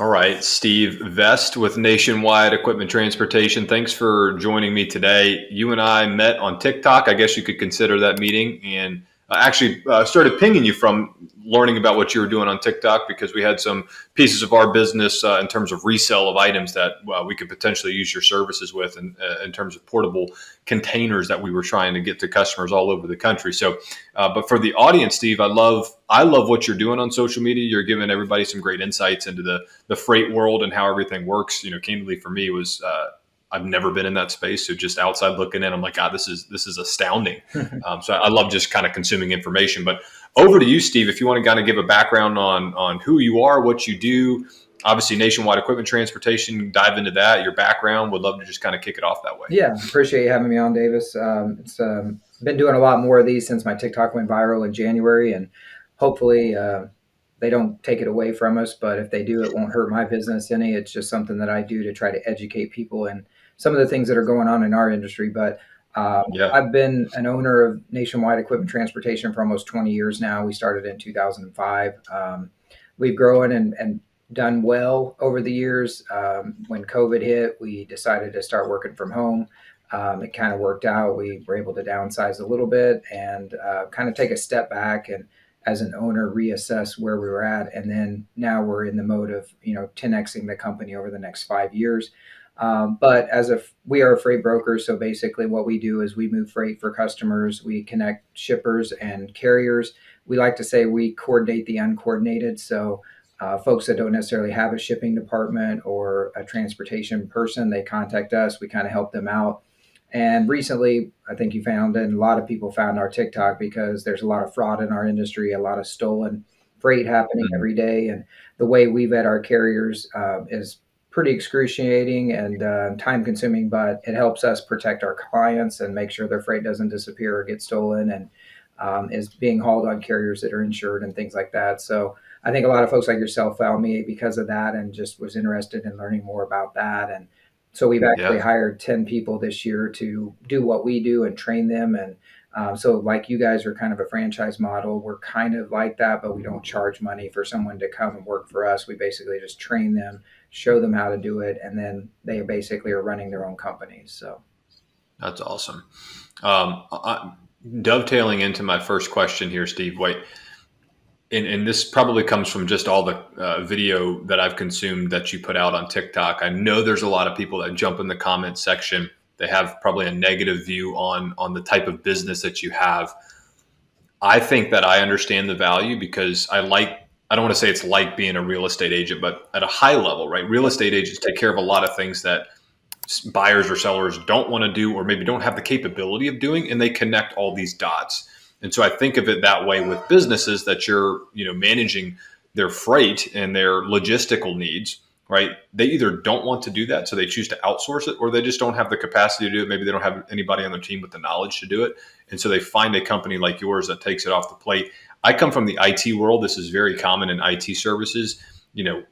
All right, Steve Vest with Nationwide Equipment Transportation. Thanks for joining me today. You and I met on TikTok. I guess you could consider that meeting, and actually started pinging you from learning about what you were doing on TikTok because we had some pieces of our business in terms of resale of items that we could potentially use your services with, in terms of portable containers that we were trying to get to customers all over the country. So, but for the audience, Steve, I love what you're doing on social media. You're giving everybody some great insights into the freight world and how everything works. Candidly for me was I've never been in that space, so just outside looking in, I'm like, God, this is astounding. So I love just kind of consuming information. But over to you, Steve, if you want to kind of give a background on who you are, what you do. Obviously, Nationwide Equipment Transportation. Dive into that. Your background. Would love to just kind of kick it off that way. Yeah, appreciate you having me on, Davis. It's been doing a lot more of these since my TikTok went viral in January, and hopefully they don't take it away from us. But if they do, it won't hurt my business any. It's just something that I do to try to educate people and some of the things that are going on in our industry. But Yeah. I've been an owner of Nationwide Equipment Transportation for almost 20 years now. We started in 2005. We've grown and done well over the years. When COVID hit, we decided to start working from home. It kind of worked out. We were able to downsize a little bit and kind of take a step back and, as an owner, reassess where we were at. And then now we're in the mode of 10xing the company over the next 5 years. But we are a freight broker, so basically what we do is we move freight for customers. We connect shippers and carriers. We like to say we coordinate the uncoordinated. So folks that don't necessarily have a shipping department or a transportation person, they contact us. We kind of help them out. And recently, I think you found, and a lot of people found our TikTok because there's a lot of fraud in our industry, a lot of stolen freight happening Mhm. every day. And the way we vet our carriers is pretty excruciating and time consuming, but it helps us protect our clients and make sure their freight doesn't disappear or get stolen and is being hauled on carriers that are insured and things like that. So I think a lot of folks like yourself found me because of that and just was interested in learning more about that. And so we've actually Yeah. hired 10 people this year to do what we do and train them. And so, like you guys are kind of a franchise model, we're kind of like that, but we don't charge money for someone to come and work for us. We basically just train them, show them how to do it, and then they basically are running their own companies. So, That's awesome. Dovetailing into my first question here, Steve. Wait, and this probably comes from just all the video that I've consumed that you put out on TikTok. I know there's a lot of people that jump in the comment section. They have probably a negative view on the type of business that you have. I think that I understand the value because I don't want to say it's like being a real estate agent, but at a high level, right? Real estate agents take care of a lot of things that buyers or sellers don't want to do or maybe don't have the capability of doing, and they connect all these dots. And so I think of it that way with businesses that you're managing their freight and their logistical needs, right? They either don't want to do that, so they choose to outsource it, or they just don't have the capacity to do it. Maybe they don't have anybody on their team with the knowledge to do it, and so they find a company like yours that takes it off the plate. I come from the IT world. This is very common in IT services.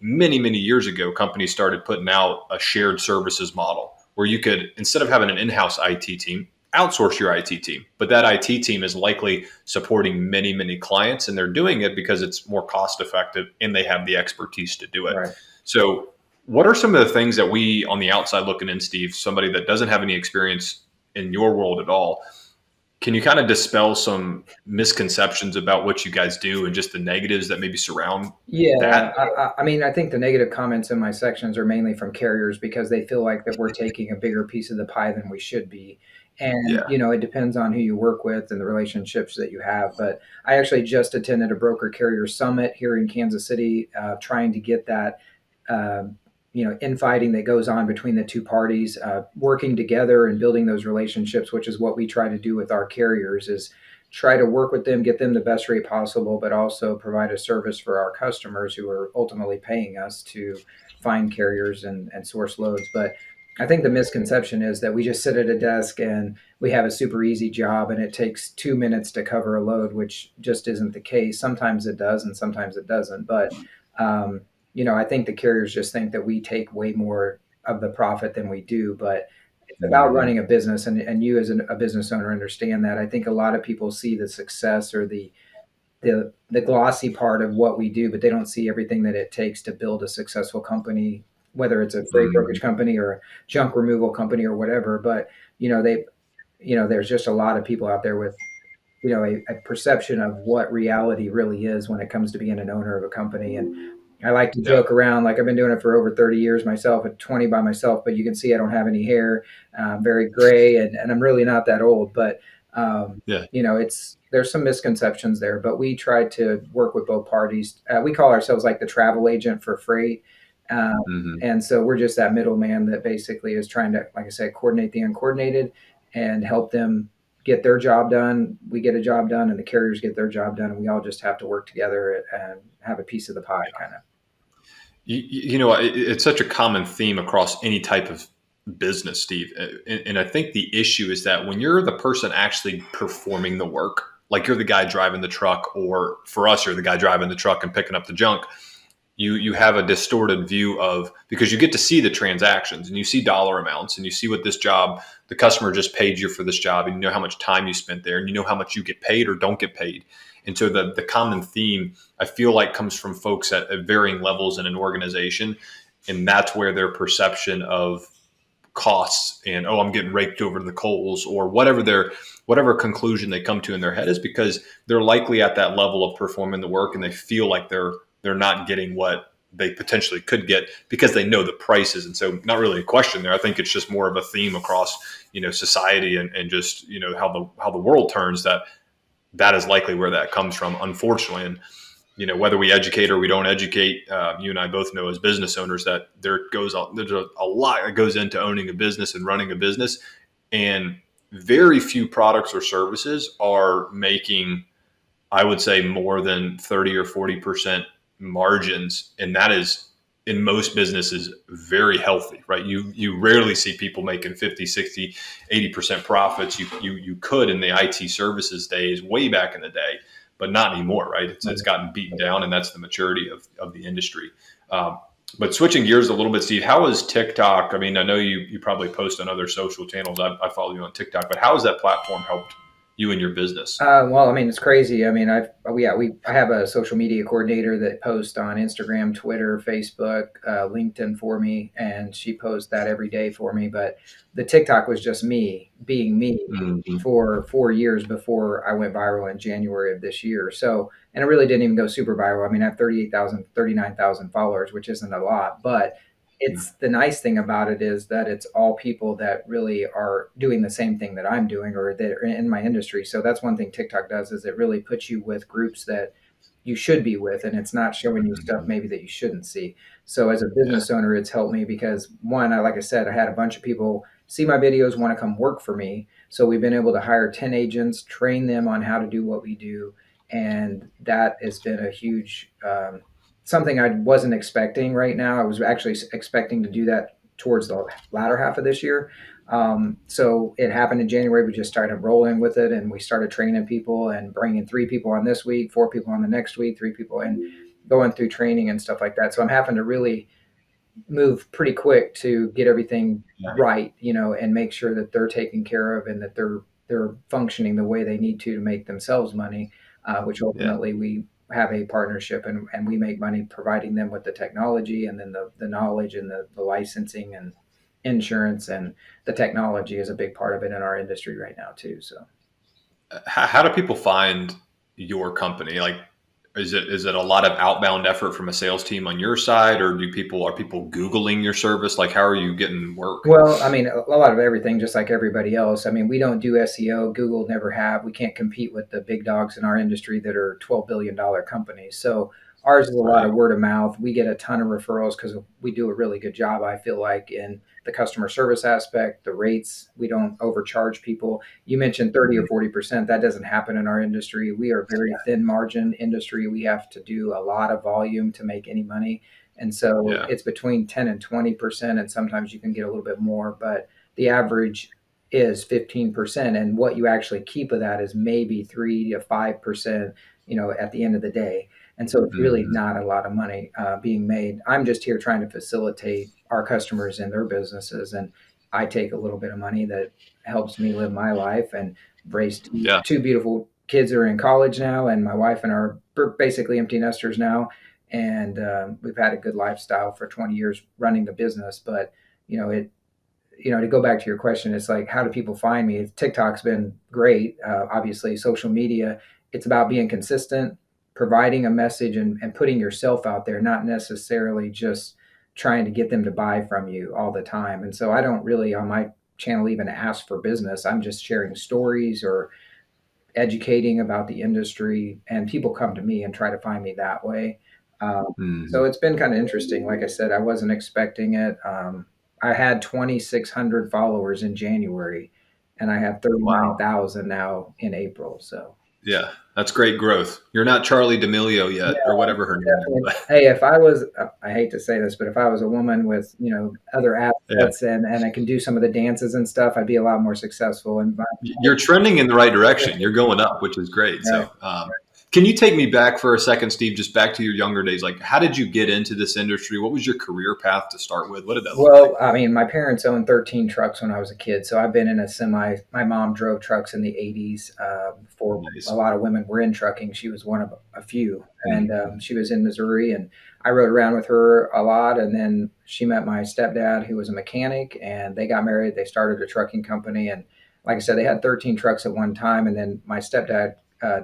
Many years ago, companies started putting out a shared services model where you could, instead of having an in-house IT team, outsource your IT team. But that IT team is likely supporting many clients, and they're doing it because it's more cost effective and they have the expertise to do it. right. So, what are some of the things that we on the outside looking in, Steve, somebody that doesn't have any experience in your world at all, can you kind of dispel some misconceptions about what you guys do and just the negatives that maybe surround Yeah, that? I mean, I think the negative comments in my sections are mainly from carriers because they feel like that we're taking a bigger piece of the pie than we should be. And, Yeah. it depends on who you work with and the relationships that you have. But I actually just attended a broker carrier summit here in Kansas City, trying to get that, uh, infighting that goes on between the two parties, working together and building those relationships, which is what we try to do with our carriers is try to work with them, get them the best rate possible, but also provide a service for our customers who are ultimately paying us to find carriers and source loads. But I think the misconception is that we just sit at a desk and we have a super easy job and it takes 2 minutes to cover a load, which just isn't the case. Sometimes it does and sometimes it doesn't. But, I think the carriers just think that we take way more of the profit than we do. But it's about Mhm. running a business, and you as a business owner understand that. I think a lot of people see the success or the the glossy part of what we do, but they don't see everything that it takes to build a successful company, whether it's a freight Mhm. brokerage company or a junk removal company or whatever. But they, there's just a lot of people out there with a perception of what reality really is when it comes to being an owner of a company. And I like to Yeah. joke around, like I've been doing it for over 30 years myself, at 20 by myself, but you can see I don't have any hair, very gray, and I'm really not that old. But Yeah. there's some misconceptions there, but we try to work with both parties. We call ourselves like the travel agent for freight. Mhm. And so we're just that middleman that basically is trying to, like I said, coordinate the uncoordinated and help them get their job done. We get a job done, and the carriers get their job done, and we all just have to work together and have a piece of the pie, kind of. It's such a common theme across any type of business, Steve. And I think the issue is that when you're the person actually performing the work, like you're the guy driving the truck, or for us, you're the guy driving the truck and picking up the junk, you have a distorted view of, because you get to see the transactions and you see dollar amounts and you see what this job, the customer just paid you for this job, and you know how much time you spent there, and you know how much you get paid or don't get paid. And so the common theme, I feel like, comes from folks at varying levels in an organization, and that's where their perception of costs and, oh, I'm getting raked over the coals, or whatever conclusion they come to in their head, is because they're likely at that level of performing the work and they feel like they're not getting what they potentially could get because they know the prices. And so, not really a question there. I think it's just more of a theme across society, and just how the world turns, that is likely where that comes from, unfortunately. And whether we educate or we don't educate, you and I both know as business owners that there's a lot that goes into owning a business and running a business, and very few products or services are making, I would say, more than 30 or 40% margins. And that is, in most businesses, very healthy, right? You rarely see people making 50, 60, 80% profits. You could in the IT services days, way back in the day, but not anymore, right? It's gotten beaten down, and that's the maturity of the industry. But switching gears a little bit, Steve, how is TikTok? I mean, I know you probably post on other social channels. I follow you on TikTok, but how has that platform helped you and your business? Well, I mean, it's crazy. I mean, I have a social media coordinator that posts on Instagram, Twitter, Facebook, LinkedIn for me, and she posts that every day for me. But the TikTok was just me being me Mhm. for 4 years before I went viral in January of this year. So, and it really didn't even go super viral. I mean, I have 38,000, 39,000 followers, which isn't a lot, but Yeah. it's the nice thing about it is that it's all people that really are doing the same thing that I'm doing or that are in my industry. So that's one thing TikTok does, is it really puts you with groups that you should be with, and it's not showing you stuff Mhm. maybe that you shouldn't see. So as a Yeah. business owner, it's helped me because, one, like I said, I had a bunch of people see my videos, want to come work for me. So we've been able to hire 10 agents, train them on how to do what we do, and that has been a huge something I wasn't expecting right now. I was actually expecting to do that towards the latter half of this year. So it happened in January. We just started rolling with it, and we started training people and bringing 3 people on this week, 4 people on the next week, 3 people, and going through training and stuff like that. So I'm having to really move pretty quick to get everything Yeah. right, and make sure that they're taken care of and that they're functioning the way they need to make themselves money, which Yeah. ultimately we have a partnership, and we make money providing them with the technology, and then the knowledge and the licensing and insurance, and the technology is a big part of it in our industry right now too. So. How do people find your company? Like, is it a lot of outbound effort from a sales team on your side, or are people Googling your service? Like, how are you getting work? Well, I mean, a lot of everything, just like everybody else. I mean, we don't do SEO. Google never have. We can't compete with the big dogs in our industry that are $12 billion companies. So ours is a lot Right. of word of mouth. We get a ton of referrals because we do a really good job, I feel like, in the customer service aspect, the rates. We don't overcharge people. You mentioned 30 or Mhm. 40%. That doesn't happen in our industry. We are a very thin margin industry. We have to do a lot of volume to make any money. And so Yeah. it's between 10 and 20%, and sometimes you can get a little bit more, but the average is 15%. And what you actually keep of that is maybe 3 to 5%, at the end of the day. And so it's really Mhm. not a lot of money being made. I'm just here trying to facilitate our customers and their businesses. And I take a little bit of money that helps me live my life and raise two, Yeah. two beautiful kids are in college now, and my wife and I are basically empty nesters now. And we've had a good lifestyle for 20 years running the business. But you know, it to go back to your question, it's like, how do people find me? TikTok's been great. Obviously, social media. It's about being consistent, providing a message, and putting yourself out there, not necessarily just trying to get them to buy from you all the time. And so I don't really on my channel even ask for business. I'm just sharing stories or educating about the industry, and people come to me and try to find me that way. So Hmm. it's been kind of interesting. Like I said, I wasn't expecting it. I had 2,600 followers in January, and I have Wow. 39,000 now in April. So Yeah, that's great growth. You're not Charlie D'Amelio no, yet, or whatever her name is, definitely. but Hey, if I was, I hate to say this, but if I was a woman with other yeah, assets, and I can do some of the dances and stuff, I'd be a lot more successful. And you're trending in the right direction. You're going up, which is great. right. So, can you take me back for a second, Steve? Just back to your younger days. Like, how did you get into this industry? What was your career path to start with? What did that look like? Well, I mean, my parents owned 13 trucks when I was a kid, so I've been in a semi. My mom drove trucks in the 80s. Before a Nice. lot of women were in trucking, she was one of a few, and Mm, she was in Missouri, and I rode around with her a lot. And then she met my stepdad, who was a mechanic, and they got married. They started a trucking company, and like I said, they had 13 trucks at one time. And then my stepdad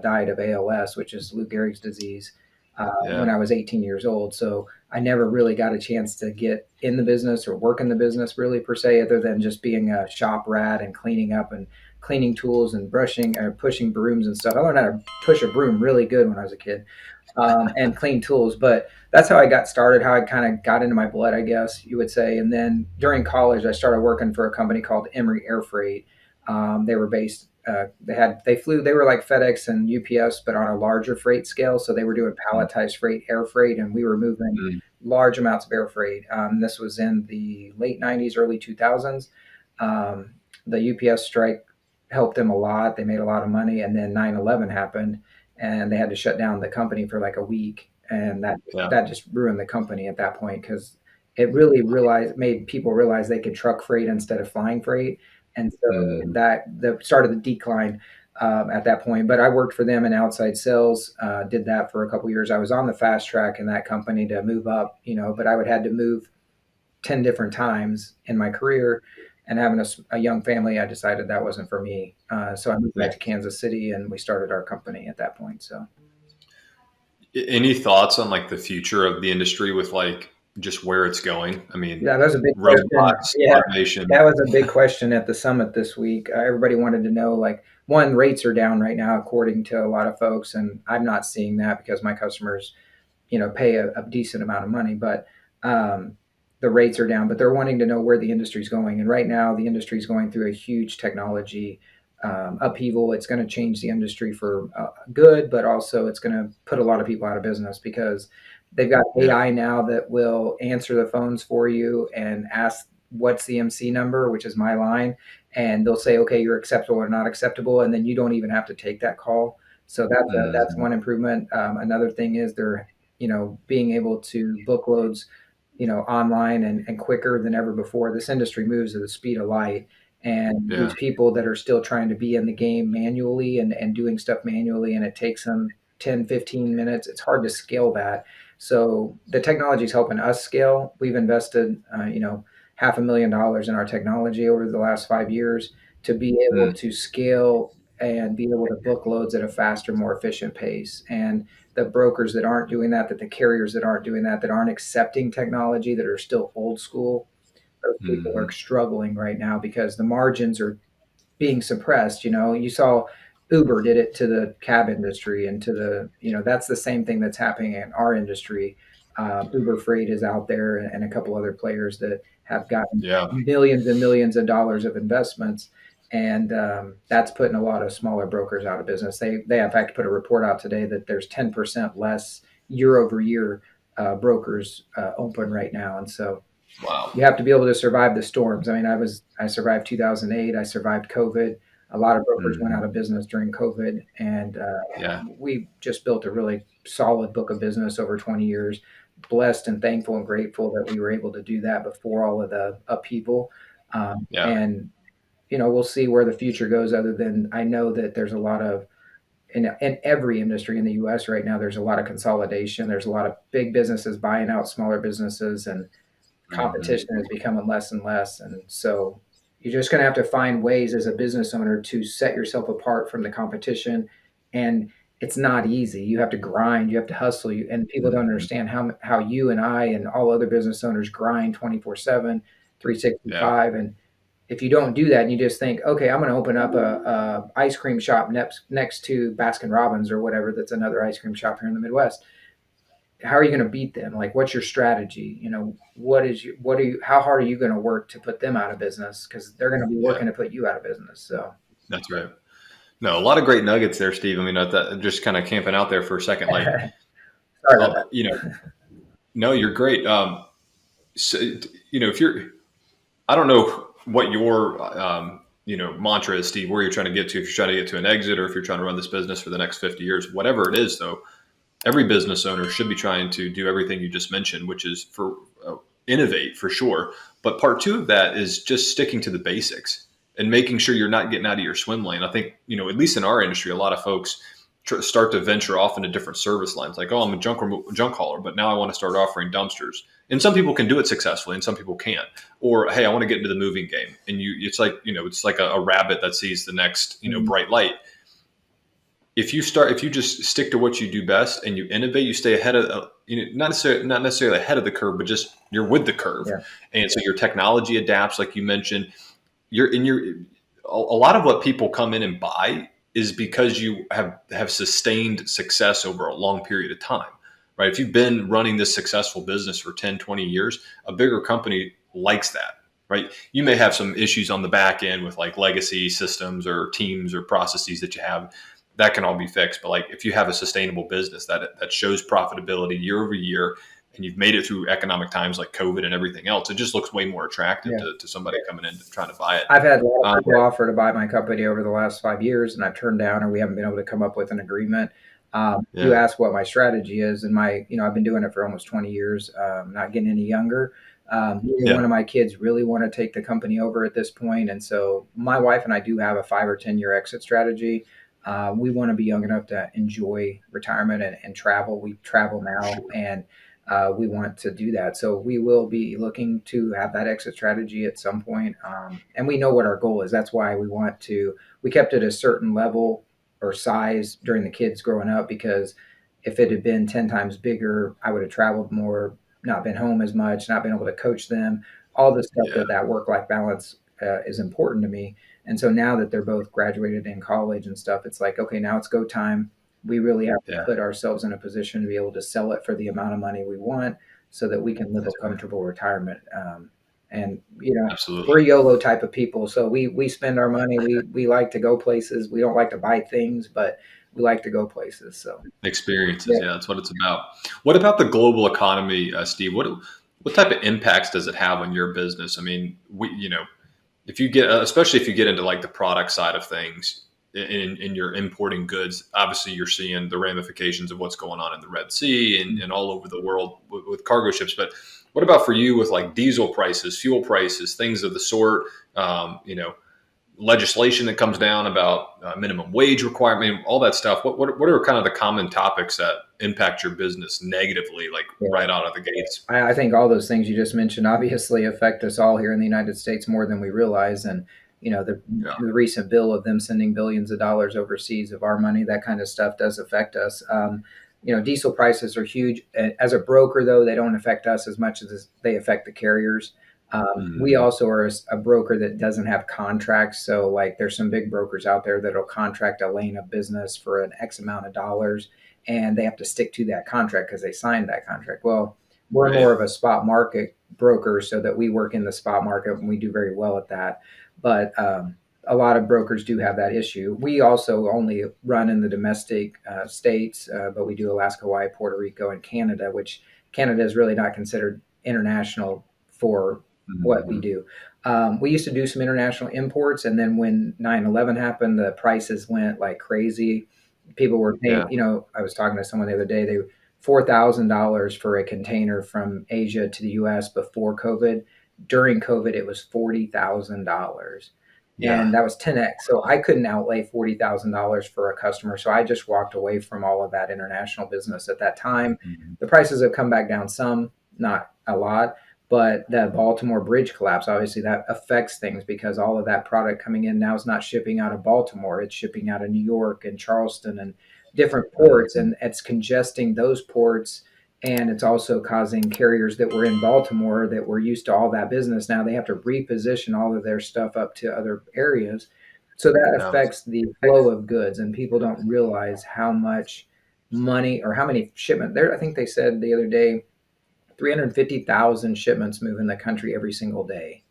died of ALS, which is Lou Gehrig's disease, when yeah. I was 18 years old. So I never really got a chance to get in the business or work in the business really per se, other than just being a shop rat and cleaning up and cleaning tools and brushing or pushing brooms and stuff. I learned how to push a broom really good when I was a kid, and clean tools. But that's how I got started, how I kind of got into my blood, I guess you would say. And then during college, I started working for a company called Emory Air Freight. They were based. They were like FedEx and UPS, but on a larger freight scale. So they were doing Mm, palletized freight, air freight, and we were moving mm, large amounts of air freight. This was in the late 90s, early 2000s. The UPS strike helped them a lot. They made a lot of money. And then 9/11 happened, and they had to shut down the company for like a week. And yeah. that just ruined the company at that point, because it really made people realize they could truck freight instead of flying freight. And so Mm, that started the decline at that point. But I worked for them in outside sales, did that for a couple years. I was on the fast track in that company to move up, but I would had to move 10 different times in my career. And having a young family, I decided that wasn't for me. So I moved yeah. back to Kansas City, and we started our company at that point. So Any thoughts on like the future of the industry with like just where it's going? I mean, yeah, that was a big question. robots, Yeah, automation. that was a big question at the summit this week. Everybody wanted to know, like, one, rates are down right now, according to a lot of folks, and I'm not seeing that because my customers, pay a decent amount of money, but um, the rates are down. But they're wanting to know where the industry is going, and right now the industry is going through a huge technology upheaval. It's going to change the industry for good, but also it's going to put a lot of people out of business, because they've got Yeah. AI now that will answer the phones for you and ask what's the MC number, which is my line, and they'll say, okay, you're acceptable or not acceptable, and then you don't even have to take that call. So that's Mhm. one improvement. Another thing is they're being able to book loads, online and quicker than ever before. This industry moves at the speed of light, and Yeah. these people that are still trying to be in the game manually and doing stuff manually, and it takes them 10, 15 minutes. It's hard to scale that. So the technology is helping us scale. We've invested, $500,000 in our technology over the last 5 years to be able Mm, to scale and be able to book loads at a faster, more efficient pace. And the brokers that aren't doing that, the carriers that aren't doing that, that aren't accepting technology, that are still old school, those people are mhm. struggling right now because the margins are being suppressed. You saw Uber did it to the cab industry, and to that's the same thing that's happening in our industry. Uber Freight is out there, and a couple other players that have gotten Yeah. millions and millions of dollars of investments. And that's putting a lot of smaller brokers out of business. They in fact put a report out today that there's 10% less year over year brokers open right now. And so Wow. you have to be able to survive the storms. I mean, I survived 2008. I survived COVID. A lot of brokers went out Mhm. of business during COVID, and Yeah. we just built a really solid book of business over 20 years. Blessed and thankful and grateful that we were able to do that before all of the upheaval. Yeah. And we'll see where the future goes. Other than I know that there's a lot of in every industry in the US right now, there's a lot of consolidation. There's a lot of big businesses buying out smaller businesses, and Hmm. competition is becoming less and less. And so you're just going to have to find ways as a business owner to set yourself apart from the competition. And it's not easy. You have to grind, you have to hustle. And people don't Hmm. understand how you and I and all other business owners grind 24/7, Yeah. 365. And if you don't do that and you just think, okay, I'm going to open up a ice cream shop next to Baskin Robbins or whatever, that's another ice cream shop here in the Midwest, how are you going to beat them? Like, what's your strategy? What are you, how hard are you going to work to put them out of business? Because they're going to be Yeah. working to put you out of business. So, That's right. No, a lot of great nuggets there, Steve. I mean, just kind of camping out there for a second, like, sorry about that. you know, no, you're great. So, if you're, I don't know what your, mantra is, Steve, where you're trying to get to, if you're trying to get to an exit or if you're trying to run this business for the next 50 years, whatever it is, though, every business owner should be trying to do everything you just mentioned, which is for innovate for sure. But part two of that is just sticking to the basics and making sure you're not getting out of your swim lane. I think, at least in our industry, a lot of folks start to venture off into different service lines. Like, oh, I'm a junk hauler, but now I want to start offering dumpsters. And some people can do it successfully, and some people can't. Or, hey, I want to get into the moving game, and it's like a rabbit that sees the next Mhm. bright light. If you just stick to what you do best and you innovate, you stay ahead of not necessarily ahead of the curve, but just you're with the curve. Yeah. And so your technology adapts, like you mentioned. You're in your A lot of what people come in and buy is because you have sustained success over a long period of time, right? If you've been running this successful business for 10, 20 years, a bigger company likes that, right? You may have some issues on the back end with like legacy systems or teams or processes that you have. That can all be fixed. But like if you have a sustainable business that shows profitability year over year, and you've made it through economic times like COVID and everything else, it just looks way more attractive Yeah. to somebody coming in and trying to buy it. I've had a lot of Um, people offer to buy my company over the last 5 years, and I've turned down, or we haven't been able to come up with an agreement. You yeah, asked what my strategy is, and I've been doing it for almost 20 years, not getting any younger. Neither one yeah, of my kids really want to take the company over at this point, and so my wife and I do have a 5 or 10 year exit strategy. We want to be young enough to enjoy retirement and travel. We travel now, sure, and we want to do that. So we will be looking to have that exit strategy at some point. And we know what our goal is. That's why we kept it a certain level or size during the kids growing up, because if it had been 10 times bigger, I would have traveled more, not been home as much, not been able to coach them, all the stuff yeah, that work-life balance is important to me. And so now that they're both graduated in college and stuff, it's like, okay, now it's go time. We really have to yeah. put ourselves in a position to be able to sell it for the amount of money we want so that we can live a That's right. comfortable retirement. And we're Absolutely. YOLO type of people, so we spend our money. We like to go places. We don't like to buy things, but we like to go places. So Experiences. yeah, Yeah, that's what it's about. What about the global economy, Steve? What type of impacts does it have on your business? I mean, if you get, especially if you get into like the product side of things, in your importing goods, obviously you're seeing the ramifications of what's going on in the Red Sea and all over the world with cargo ships. But what about for you with like diesel prices, fuel prices, things of the sort? Legislation that comes down about minimum wage requirement, all that stuff. What are kind of the common topics that impact your business negatively, like yeah. right out of the gates? I think all those things you just mentioned obviously affect us all here in the United States more than we realize. And Yeah, the recent bill of them sending billions of dollars overseas of our money, that kind of stuff does affect us. Diesel prices are huge. As a broker, though, they don't affect us as much as they affect the carriers. We hmm, also are a broker that doesn't have contracts. So, like, there's some big brokers out there that'll contract a lane of business for an X amount of dollars, and they have to stick to that contract because they signed that contract. Well, we're right, more of a spot market broker, so that we work in the spot market and we do very well at that. But a lot of brokers do have that issue. We also only run in the domestic states, but we do Alaska, Hawaii, Puerto Rico, and Canada, which Canada is really not considered international for what we hmm, do. We used to do some international imports, and then when 9/11 happened, the prices went like crazy. People were yeah, paying, I was talking to someone the other day, they $4,000 for a container from Asia to the US before COVID. During COVID, it was $40,000. Yeah. and that was 10x. So I couldn't outlay $40,000 for a customer. So I just walked away from all of that international business at that time. Mhm. The prices have come back down some, not a lot, but the Baltimore bridge collapse, obviously that affects things because all of that product coming in now is not shipping out of Baltimore. It's shipping out of New York and Charleston and different ports, Mhm. and it's congesting those ports, and it's also causing carriers that were in Baltimore that were used to all that business. Now they have to reposition all of their stuff up to other areas. So that Yeah. affects the flow of goods, and people don't realize how much money or how many shipment there. I think they said the other day 350,000 shipments move in the country every single day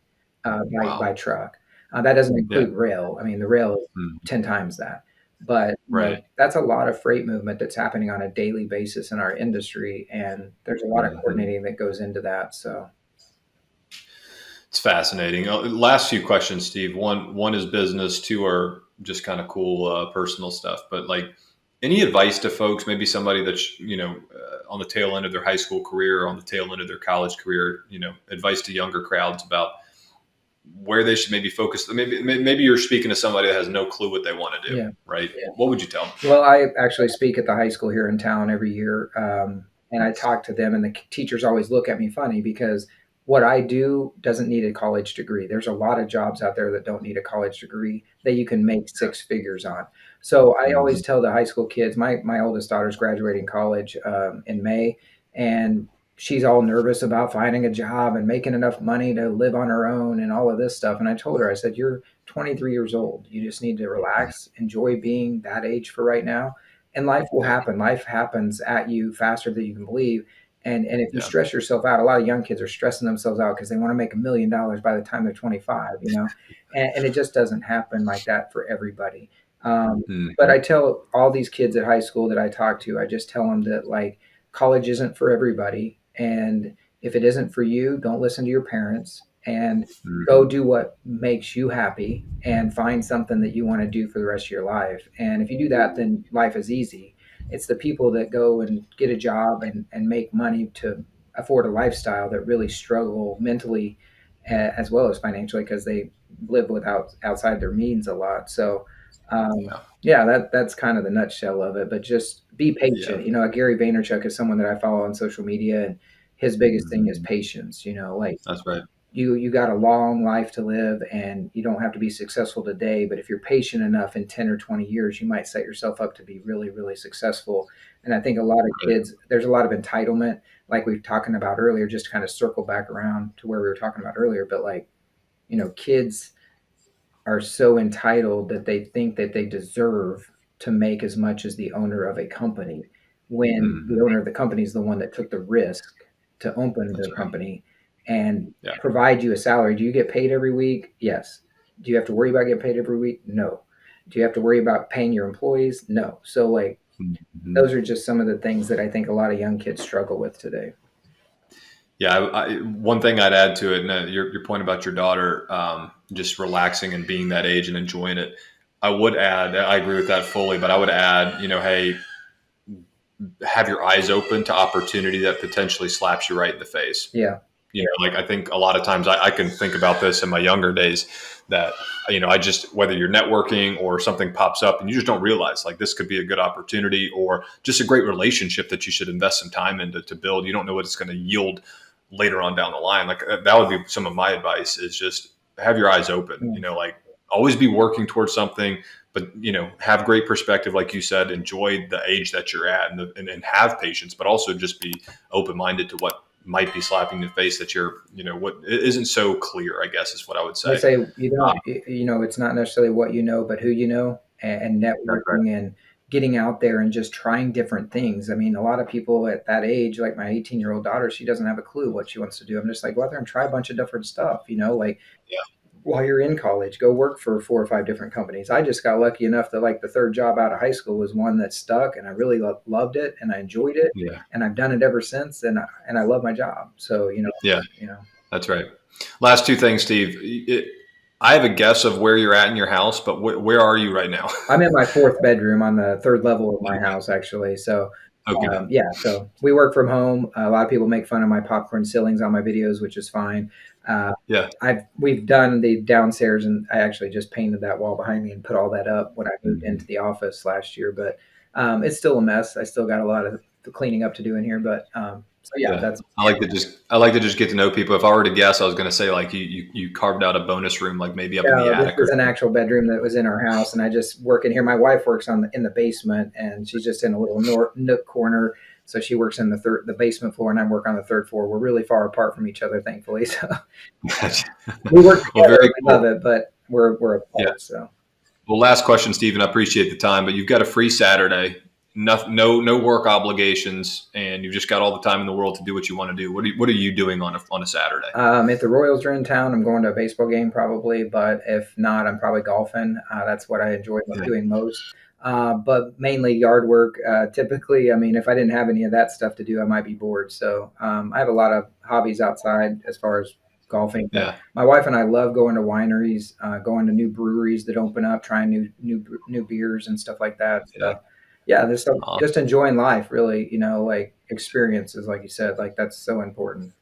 by Wow. truck. That doesn't Yeah. include rail. I mean, the rail is Mhm. 10 times that. But Right. that's a lot of freight movement that's happening on a daily basis in our industry, and there's a lot of Mhm. coordinating that goes into that. So It's fascinating. Last few questions, Steve. One is business. Two are just kind of cool personal stuff. But like, any advice to folks? Maybe somebody that's on the tail end of their high school career, or on the tail end of their college career. Advice to younger crowds about where they should maybe focus. Maybe you're speaking to somebody that has no clue what they want to do. yeah. Right? What would you tell them? Well, I actually speak at the high school here in town every year, and I talk to them, and the teachers always look at me funny because what I do doesn't need a college degree. There's a lot of jobs out there that don't need a college degree that you can make six figures on. So I always Mhm. tell the high school kids. My oldest daughter's graduating college in May, and she's all nervous about finding a job and making enough money to live on her own and all of this stuff. And I told her, I said, "You're 23 years old. You just need to relax, enjoy being that age for right now, and life will Yeah. happen. Life happens at you faster than you can believe. And if you Yeah. stress yourself out, a lot of young kids are stressing themselves out because they want to make $1 million by the time they're 25, and it just doesn't happen like that for everybody. But Mhm. I tell all these kids at high school that I talk to, I just tell them that like college isn't for everybody, and if it isn't for you, don't listen to your parents and go Mhm. do what makes you happy and find something that you want to do for the rest of your life. And if you do that, then life is easy. It's the people that go and get a job and make money to afford a lifestyle that really struggle mentally as well as financially because they live without outside their means a lot. So, Yeah. yeah, that's kind of the nutshell of it. But just be Yeah. patient. Gary Vaynerchuk is someone that I follow on social media, and his biggest thing is Mhm. patience. Like That's right. you got a long life to live, and you don't have to be successful today, but if you're patient enough in 10 or 20 years you might set yourself up to be really really successful. And I think a lot of Right. kids, there's a lot of entitlement, like we were talking about earlier, just to kind of circle back around to where we were talking about earlier. But like, kids are so entitled that they think that they deserve to make as much as the owner of a company when the Mhm. owner of the company is the one that took the risk to open That's the right. company and Yeah. provide you a salary. Do you get paid every week? Yes. Do you have to worry about getting paid every week? No. Do you have to worry about paying your employees? No. So like Mhm. those are just some of the things that I think a lot of young kids struggle with today. Yeah, one thing I'd add to it, and your point about your daughter just relaxing and being that age and enjoying it, I would add, I agree with that fully, but I would add, hey, have your eyes open to opportunity that potentially slaps you right in the face. Yeah. Like I think a lot of times I can think about this in my younger days that, I just, whether you're networking or something pops up and you just don't realize like this could be a good opportunity or just a great relationship that you should invest some time into to build. You don't know what it's going to yield later on down the line. Like that would be some of my advice is just have your eyes open, Yeah. like always be working towards something, but have great perspective, like you said, enjoy the age that you're at and have patience, but also just be open-minded to what might be slapping in the face that you're, what isn't so clear, I guess is what I would They say. say it's not necessarily what you know, but who you know, and That's right. networking and getting out there and just trying different things. I mean, a lot of people at that age, like my 18-year-old daughter, she doesn't have a clue what she wants to do. I'm just like, go out there and try a bunch of different stuff, like Yeah. while you're in college, go work for 4 or 5 different companies. I just got lucky enough that like the third job out of high school was one that stuck, and I really loved it, and I enjoyed it, Yeah. and I've done it ever since, and I love my job. So Yeah. you know, That's right. Last two things, Steve. I have a guess of where you're at in your house, but where are you right now? I'm in my fourth bedroom on the third level of my house, actually. So Okay. Yeah, so we work from home. A lot of people make fun of my popcorn ceilings on my videos, which is fine. Uh, Yeah. we've done the downstairs, and I actually just painted that wall behind me and put all that up when I moved into the office last year. But it's still a mess. I still got a lot of cleaning up to do in here. But so yeah, Yeah. that's I like to just get to know people. If I were to guess, I was going to say like you carved out a bonus room, like maybe up in the no. This attic or is an something. actual bedroom that was in our house, and I just work in here. My wife works in the basement, and she's just in a little nook corner. So she works in the basement floor, and I work on the third floor. We're really far apart from each other, thankfully. So we work Well, together. very We love cool. it, but we're Yeah. apart. So Well, last question, Stephen. I appreciate the time, but you've got a free Saturday, no work obligations, and you've just got all the time in the world to do what you want to do. What are you doing on a Saturday? if the Royals are in town, I'm going to a baseball game probably. But if not, I'm probably golfing. That's what I enjoy Yeah. doing most. But mainly yard work. Typically, I mean, if I didn't have any of that stuff to do, I might be bored. So I have a lot of hobbies outside as far as golfing. But Yeah. my wife and I love going to wineries, going to new breweries that open up, trying new beers and stuff like that. Yeah. So yeah, there's some Awesome. just enjoying life, really. Like experiences, like you said, like that's so important.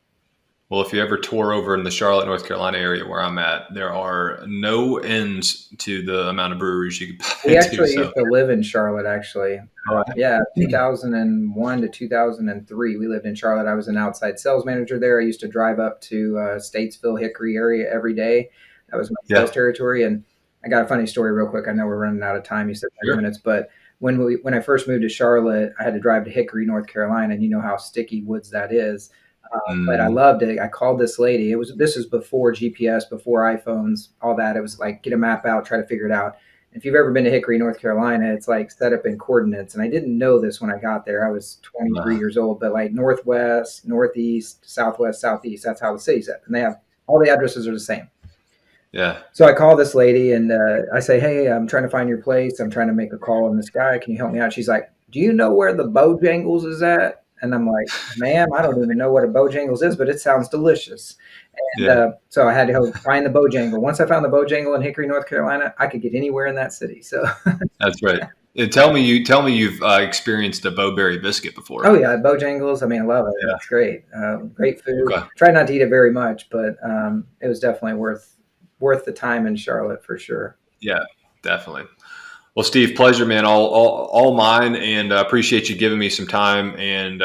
Well, if you ever tour over in the Charlotte, North Carolina area where I'm at, there are no ends to the amount of breweries you can pop We into. actually So, used to live in Charlotte, actually. oh, Yeah, yeah. 2001 to 2003, we lived in Charlotte. I was an outside sales manager there. I used to drive up to Statesville, Hickory area every day. That was my sales Yeah. territory. And I got a funny story real quick. I know we're running out of time. You said 30 Sure. minutes, but when I first moved to Charlotte, I had to drive to Hickory, North Carolina, and you know how sticky woods that is. But I Mm, loved it. I called this lady. This is before GPS, before iPhones, all that. It was like get a map out, try to figure it out. If you've ever been to Hickory, North Carolina, it's like set up in coordinates. And I didn't know this when I got there. I was 23 uh, years old, but like northwest, northeast, southwest, southeast, that's how the city's at. And they have all the addresses are the same. yeah. So I call this lady and I say, "Hey, I'm trying to find your place. I'm trying to make a call on this guy. Can you help me out?" She's like, "Do you know where the Bojangles is at?" And I'm like, "Ma'am, I don't even know what a Bojangles is, but it sounds delicious." And Yeah. so I had to go find the Bojangle. Once I found the Bojangle in Hickory, North Carolina, I could get anywhere in that city. So, That's right. And tell me you've experienced a Bowberry biscuit oh before. yeah, Bojangles. I mean, I love it. Yeah. It's great. Great food. Okay. Try not to eat it very much, but it was definitely worth the time in Charlotte for sure. Yeah. Definitely. Well, Steve, pleasure, man. All mine, and appreciate you giving me some time. And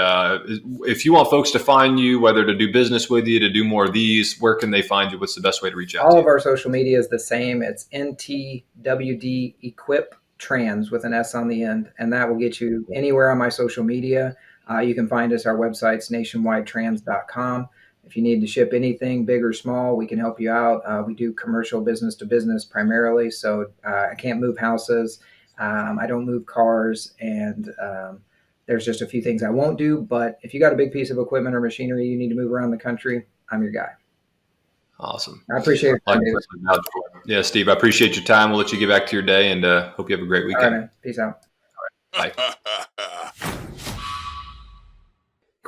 if you want folks to find you, whether to do business with you, to do more of these, where can they find you? What's the best way to reach out All to of you? our social media is the same. It's NTWD Equip Trans with an S on the end, and that will get you anywhere on my social media. You can find us. Our website's nationwidetrans.com. If you need to ship anything, big or small, we can help you out. We do commercial business to business primarily, so I can't move houses. I don't move cars, and there's just a few things I won't do. But if you got a big piece of equipment or machinery you need to move around the country, I'm your guy. Awesome. I appreciate your I time, can David. certainly vouch for it. Yeah, Steve, I appreciate your time. We'll let you get back to your day, and hope you have a great All right, weekend. man. Peace out. Bye.